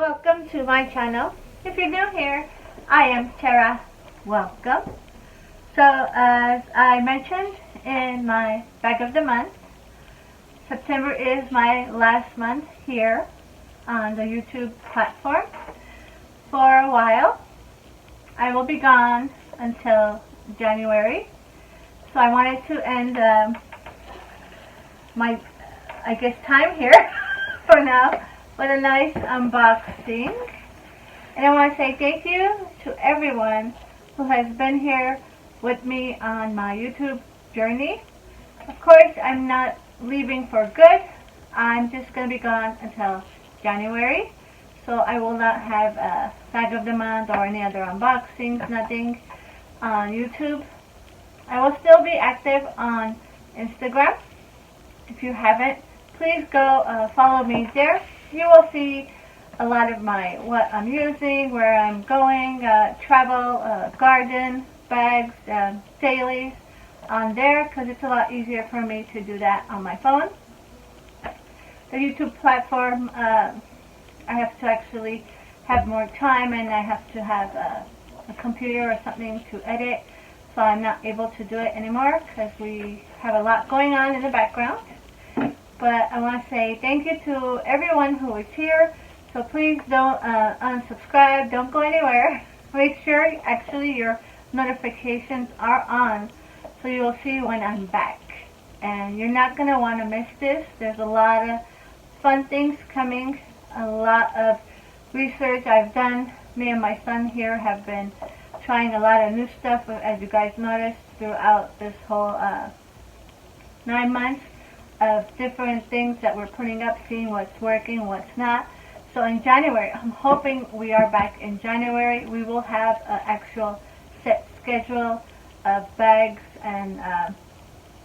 Welcome to my channel. If you're new here, I am Tera. Welcome. So as I mentioned in my bag of the month, September is my last month here on the YouTube platform. For a while, I will be gone until January. So I wanted to end my, time here for now with a nice unboxing. And I want to say thank you to everyone who has been here with me on my YouTube journey. Of course, I'm not leaving for good. I'm just going to be gone until January. So I will not have a bag of the month or any other unboxings, nothing on YouTube. I will still be active on Instagram. If you haven't, please go follow me there. You will see a lot of what I'm using, where I'm going, travel, garden, bags, dailies on there, because it's a lot easier for me to do that on my phone. The YouTube platform, I have to actually have more time, and I have to have a computer or something to edit, so I'm not able to do it anymore because we have a lot going on in the background. But I want to say thank you to everyone who is here. So please don't unsubscribe. Don't go anywhere. Make sure actually your notifications are on so you will see when I'm back. And you're not going to want to miss this. There's a lot of fun things coming. A lot of research I've done. Me and my son here have been trying a lot of new stuff, as you guys noticed, throughout this whole 9 months. Of different things that we're putting up, seeing what's working, what's not. So in January, I'm hoping we are back in January. We will have an actual set schedule of bags and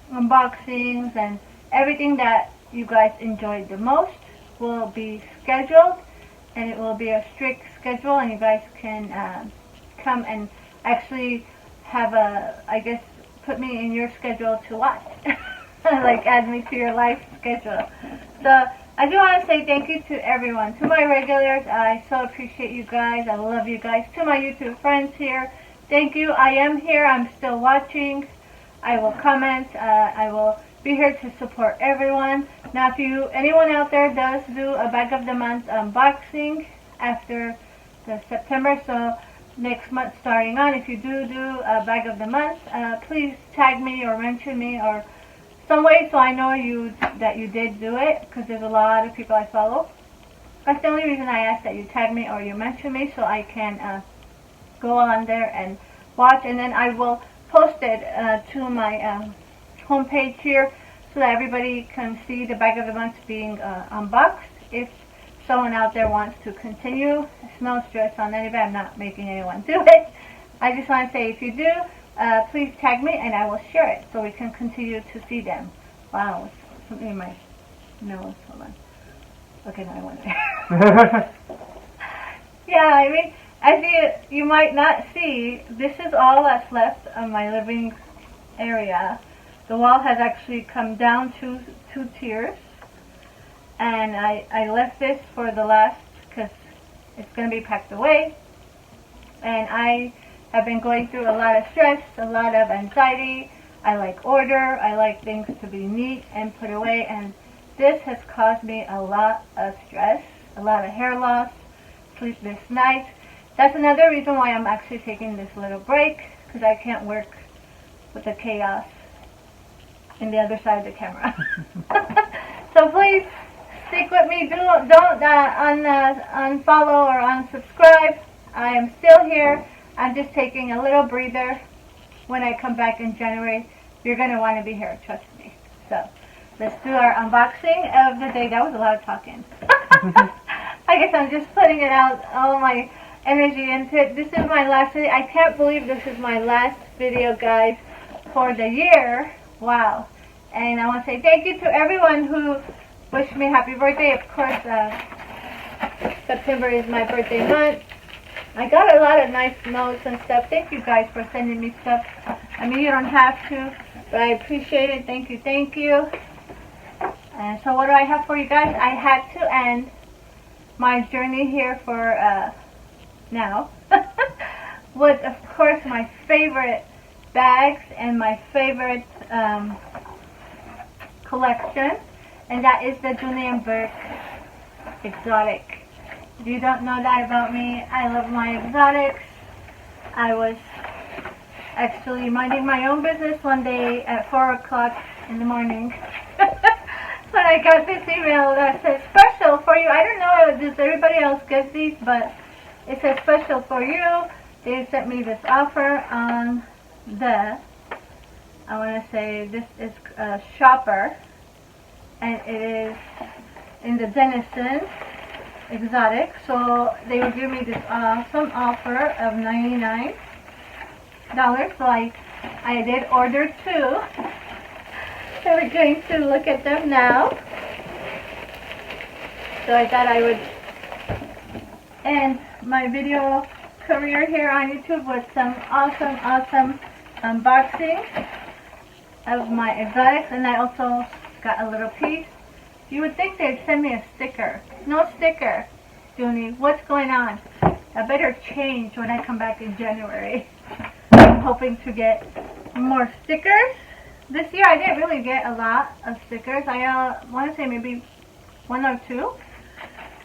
unboxings, and everything that you guys enjoyed the most will be scheduled, and it will be a strict schedule, and you guys can come and actually have put me in your schedule to watch. Like add me to your life schedule. So I do want to say thank you to everyone. To my regulars, I so appreciate you guys. I love you guys. To my YouTube friends here, thank you. I am here. I'm still watching. I will comment. I will be here to support everyone. Now, if anyone out there does do a bag of the month unboxing after the September, so next month starting on, if you do a bag of the month, please tag me or mention me or some way so I know that you did do it, because there's a lot of people I follow. That's the only reason I ask that you tag me or you mention me, so I can go on there and watch, and then I will post it to my homepage here so that everybody can see the bag of the month being unboxed. If someone out there wants to continue, it's no stress on anybody. I'm not making anyone do it. I just want to say, if you do, please tag me and I will share it so we can continue to see them. Wow, something in my nose. Hold on. Okay, now I went there. Yeah, I mean, as you might not see, this is all that's left of my living area. The wall has actually come down two tiers, and I left this for the last, because it's going to be packed away, and I have been going through a lot of stress, a lot of anxiety. I like order. I like things to be neat and put away, and this has caused me a lot of stress, a lot of hair loss, sleepless nights. That's another reason why I'm actually taking this little break, because I can't work with the chaos in the other side of the camera. So please stick with me. Don't unfollow or unsubscribe. I am still here. I'm just taking a little breather. When I come back in January, you're going to want to be here, trust me. So, let's do our unboxing of the day. That was a lot of talking. I guess I'm just putting it out, all my energy into it. This is my last video. I can't believe this is my last video, guys, for the year. Wow. And I want to say thank you to everyone who wished me happy birthday. Of course, September is my birthday month. I got a lot of nice notes and stuff. Thank you guys for sending me stuff. I mean, you don't have to, but I appreciate it. Thank you, thank you. And so what do I have for you guys? I had to end my journey here for now with, of course, my favorite bags and my favorite collection, and that is the Dooney and Bourke exotic. If you don't know that about me, I love my exotics. I was actually minding my own business one day at 4 o'clock in the morning when I got this email that says special for you. I don't know if everybody else gets these, but it says special for you. They sent me this offer on the, I want to say this is a shopper, and it is in the Denison exotic. So they will give me this awesome offer of $99. So I did order 2. So we're going to look at them now. So I thought I would end my video career here on YouTube with some awesome unboxing of my exotics, and I also got a little piece. You would think they'd send me a sticker. No sticker, Dooney. What's going on? I better change when I come back in January. I'm hoping to get more stickers. This year I didn't really get a lot of stickers. I want to say maybe 1 or 2.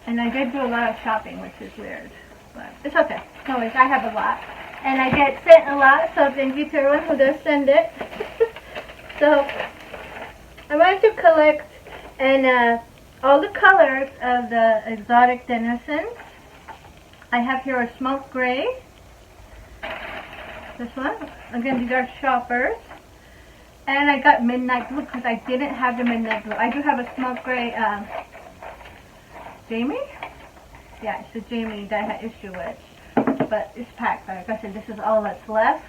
And I did do a lot of shopping, which is weird. But it's okay. No worries, I have a lot. And I get sent a lot, so thank you to everyone who does send it. So I wanted to collect and all the colors of the exotic Denisons. I have here a smoke gray. This one. Again, these are shoppers. And I got midnight blue because I didn't have the midnight blue. I do have a smoke gray Jamie? Yeah, it's the Jamie that I had issue with. But it's packed. Like I said, this is all that's left.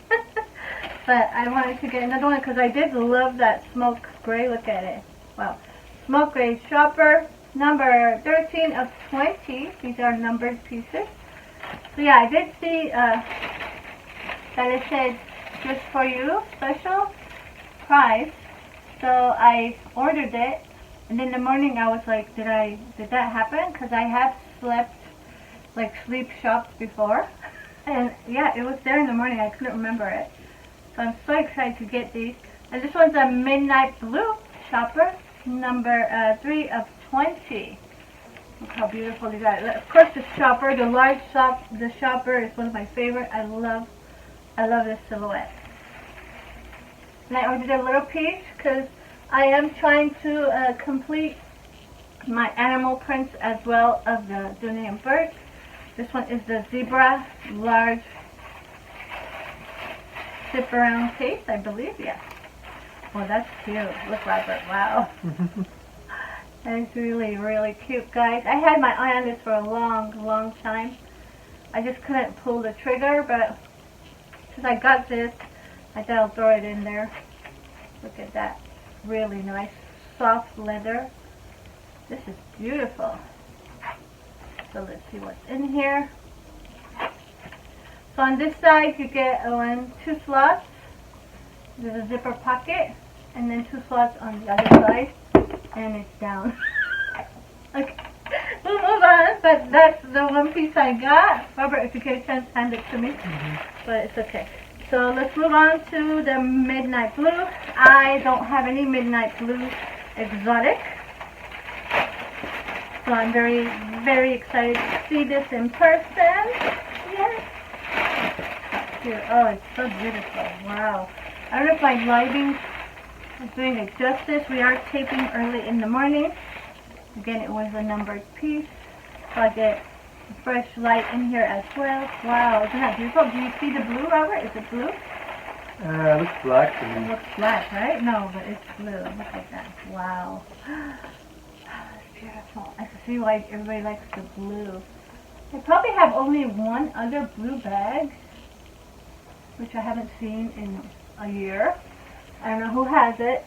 But I wanted to get another one because I did love that smoke gray. Look at it. Wow. Smoke gray shopper. Number 13 of 20. These are numbered pieces. So yeah, I did see that it said just for you, special price. So I ordered it, and in the morning I was like, did that happen? Because I have sleep shopped before, and yeah, it was there in the morning. I couldn't remember it. So I'm so excited to get these. And this one's a midnight blue shopper, number 3 of 20. Look how beautiful these are. Of course, the shopper, the large the shopper is one of my favorite. I love this silhouette. And I ordered a little piece because I am trying to complete my animal prints as well of the Dooney and Bourke. This one is the zebra large zip around case, I believe. Yes. Oh, that's cute. Look, Robert. Wow. That's really cute, guys. I had my eye on this for a long time. I just couldn't pull the trigger, but since I got this, I thought I'll throw it in there. Look at that. Really nice, soft leather. This is beautiful. So let's see what's in here. So on this side, you get 2 slots. There's a zipper pocket, and then 2 slots on the other side, and it's down. Okay, we'll move on, but that's the one piece I got. Robert, if you get a chance, hand it to me. But it's okay. So let's move on to the midnight blue. I don't have any midnight blue exotic. So I'm very excited to see this in person. Yes. Here. Oh, it's so beautiful. Wow. I don't know if my lighting is doing it justice. We are taping early in the morning. Again, it was a numbered piece. So I get fresh light in here as well. Wow, isn't that beautiful? Do you see the blue, Robert? Is it blue? It looks black to me. It looks black, right? No, but it's blue. Look at that. Wow. That's beautiful. I can see why everybody likes the blue. I probably have only one other blue bag, which I haven't seen in a year. I don't know who has it.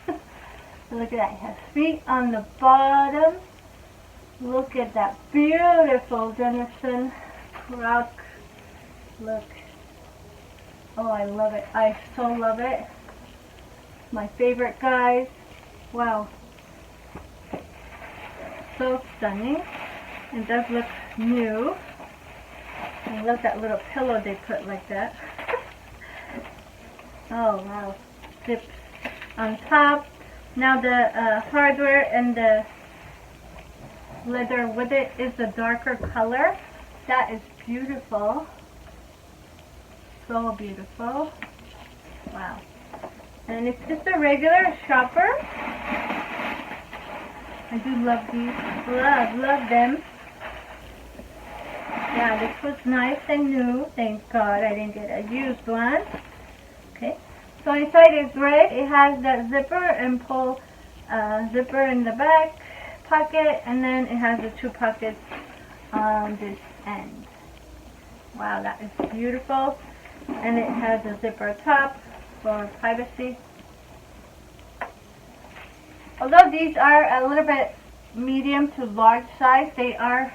So look at that. It has feet on the bottom. Look at that beautiful Denison croc. Look. Oh, I love it. I so love it. My favorite, guys. Wow. So stunning. It does look new. I love that little pillow they put like that. Oh wow. Zips on top. Now the hardware and the leather with it is a darker color. That is beautiful. So beautiful. Wow. And it's just a regular shopper. I do love these. Love them. Yeah, this was nice and new. Thank God I didn't get a used one. Okay. So inside is red. It has that zipper and pull zipper in the back pocket, and then it has the 2 pockets on this end. Wow, that is beautiful. And it has a zipper top for privacy. Although these are a little bit medium to large size, they are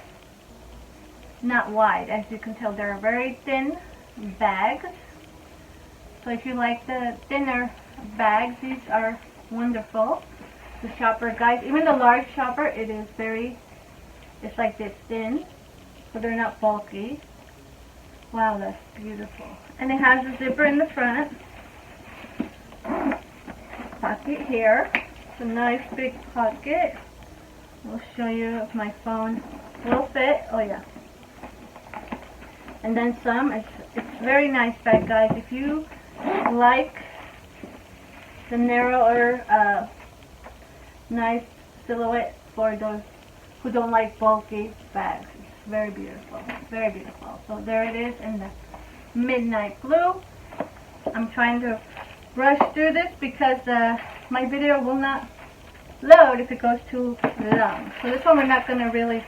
not wide. As you can tell, they're very thin bags. So if you like the thinner bags, these are wonderful. The shopper, guys, even the large shopper, it's like this thin, so they're not bulky. Wow, that's beautiful. And it has a zipper in the front. Pocket here. It's a nice big pocket. I'll show you if my phone will fit. Oh yeah. And then some. It's very nice bag, guys. If you like the narrower, nice silhouette for those who don't like bulky bags. It's very beautiful. Very beautiful. So there it is in the midnight blue. I'm trying to rush through this because my video will not load if it goes too long. So this one we're not going to really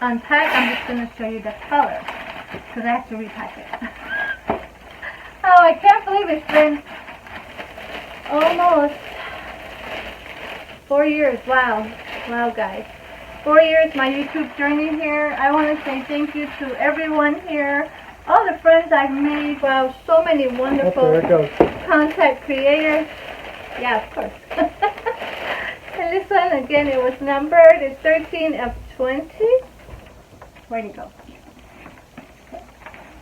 unpack. I'm just going to show you the color because I have to repack it. Oh, I can't believe it's been almost 4 years. Wow. Wow, guys. 4 years, my YouTube journey here. I want to say thank you to everyone here. All the friends I've made. Wow, so many wonderful content creators. Yeah, of course. And this one, again, it was numbered. It's 13 of 20. Where'd it go?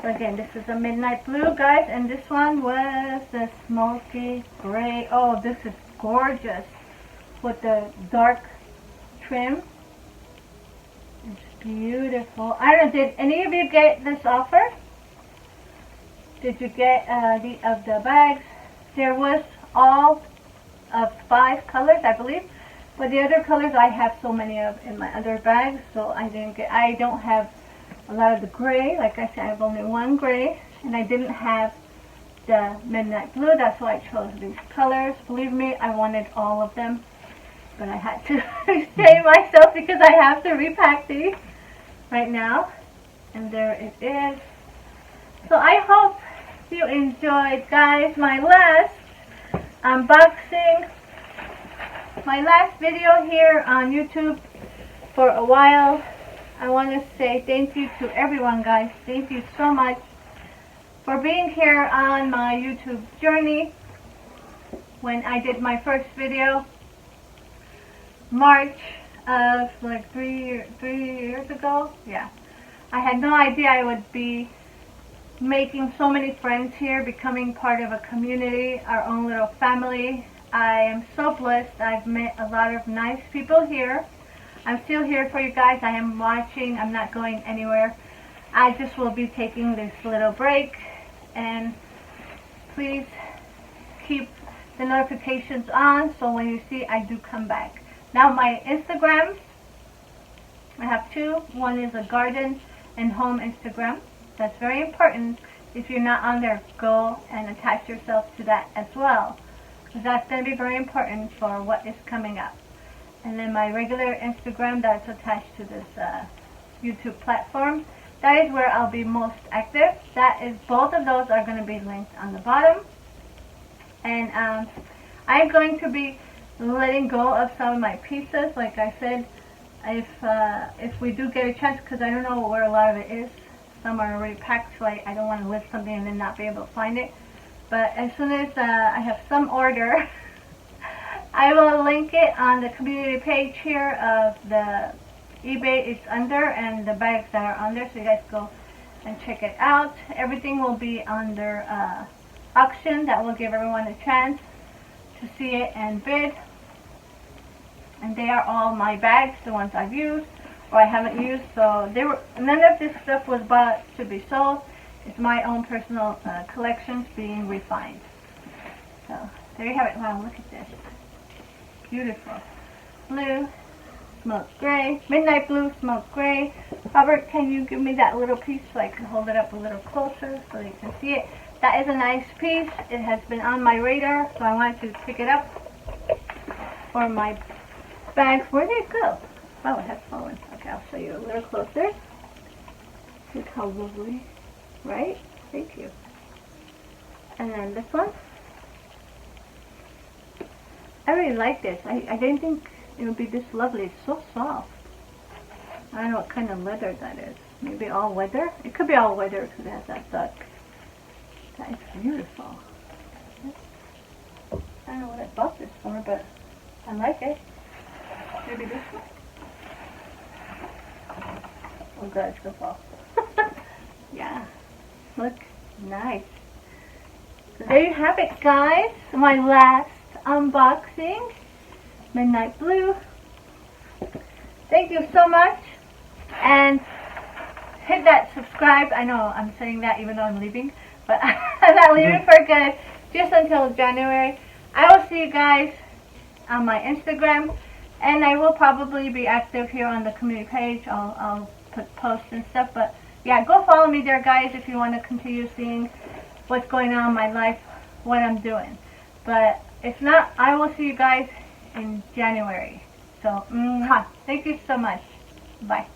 So again, this is a midnight blue, guys. And this one was the smoky gray. Oh, this is gorgeous. With the dark trim. It's beautiful. I don't know, did any of you get this offer? Did you get of the bags? There was all of 5 colors, I believe. But the other colors I have so many of in my other bags, so I didn't get. I don't have a lot of the gray. Like I said, I have only 1 gray, and I didn't have the midnight blue. That's why I chose these colors. Believe me, I wanted all of them, but I had to restrain myself because I have to repack these right now. And there it is. So I hope you enjoyed, guys, my last unboxing, my last video here on YouTube for a while. I want to say thank you to everyone, guys. Thank you so much for being here on my YouTube journey. When I did my first video, March of like 3 years ago, yeah, I had no idea I would be making so many friends here, becoming part of a community, our own little family. I am so blessed. I've met a lot of nice people here. I'm still here for you guys. I am watching. I'm not going anywhere. I just will be taking this little break, and please keep the notifications on so when you see I do come back. Now my Instagrams, I have 2. One is a garden and home Instagram. That's very important. If you're not on there, go and attach yourself to that as well, because that's going to be very important for what is coming up. And then my regular Instagram that's attached to this YouTube platform, that is where I'll be most active. That is, both of those are going to be linked on the bottom. And I'm going to be letting go of some of my pieces. Like I said, if we do get a chance, because I don't know where a lot of it is. Some are already packed, so I don't want to lift something and then not be able to find it. But as soon as I have some order, I will link it on the community page here of the eBay is under and the bags that are under, so you guys go and check it out. Everything will be under auction. That will give everyone a chance to see it and bid. And they are all my bags, the ones I've used or I haven't used. So they were, none of this stuff was bought to be sold. It's my own personal collections being refined. So there you have it. Wow, look at this. Beautiful. Blue, smoke gray, midnight blue, smoke gray. Robert, can you give me that little piece so I can hold it up a little closer so you can see it? That is a nice piece. It has been on my radar, so I wanted to pick it up for my bags. Where did it go? Oh, it has fallen. Okay, I'll show you a little closer. Look how lovely, right? Thank you. And then this one. I really like this. I didn't think it would be this lovely. It's so soft. I don't know what kind of leather that is. Maybe all weather? It could be all weather because it has that duck. That is beautiful. I don't know what I bought this for, but I like it. Maybe this one? Oh god, it's so soft. Yeah. Look, nice. So there you have it, guys. My last unboxing. Midnight blue. Thank you so much. And hit that subscribe. I know I'm saying that even though I'm leaving. But I'm not leaving for good. Just until January. I will see you guys on my Instagram. And I will probably be active here on the community page. I'll put posts and stuff. But yeah, go follow me there, guys, if you want to continue seeing what's going on in my life, what I'm doing. But if not, I will see you guys in January. So, thank you so much. Bye.